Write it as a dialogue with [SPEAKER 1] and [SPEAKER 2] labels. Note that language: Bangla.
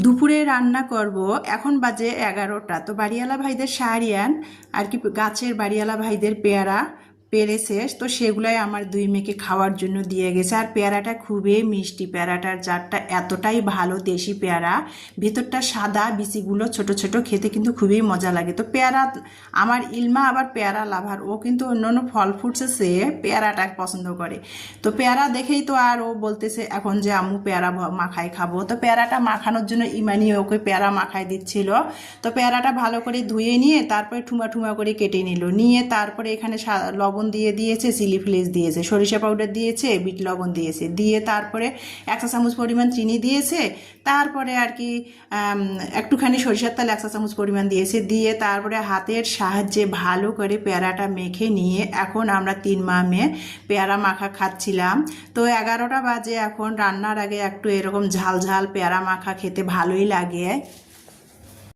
[SPEAKER 1] দুপুরে রান্না করব। এখন বাজে 11টা। তো বাড়িওয়ালা ভাইদের শাহরিয়ান আর কি গাছের বাড়িওয়ালা ভাইদের পেয়ারা পেরেছে, তো সেগুলাই আমার দুই মেয়েকে খাওয়ার জন্য দিয়ে গেছে। আর পেয়ারাটা খুবই মিষ্টি, পেয়ারাটার জাতটা এতটাই ভালো, দেশি পেয়ারা, ভেতরটা সাদা, বিচিগুলো ছোট ছোট, খেতে কিন্তু খুবই মজা লাগে। তো পেয়ারা, আমার ইলমা আবার পেয়ারা লাভার, ও কিন্তু অন্য অন্য ফল ফ্রুটসের চেয়ে পেয়ারাটা পছন্দ করে। তো পেয়ারা দেখেই তো আর ও বলতেছে এখন যে আম্মু পেয়ারা মাখাই খাবো। তো পেয়ারাটা মাখানোর জন্য ইমানি ওকে পেয়ারা মাখাই দিচ্ছিল। তো পেয়ারাটা ভালো করে ধুয়ে নিয়ে তারপরে ঠুমা ঠুমা করে কেটে নিল, নিয়ে তারপরে এখানে লবণ দিয়ে দিয়েছে, চিলি ফ্লেক্স দিয়েছে, সরিষা পাউডার দিয়েছে, বিট লবণ দিয়েছে, দিয়ে তারপরে 1 চা চামচ পরিমাণ চিনি দিয়েছে, তারপরে আর কি একটুখানি সরিষার তেল 1 চা চামচ পরিমাণ দিয়েছে, দিয়ে তারপরে হাতের সাহায্যে ভালো করে পেয়ারাটা মেখে নিয়ে এখন আমরা 3 মা মেয়ে পেয়ারা মাখা খাচ্ছিলাম। তো 11টা বাজে এখন। রান্নার আগে একটু এরকম ঝাল ঝাল পেয়ারা মাখা খেতে ভালোই লাগে।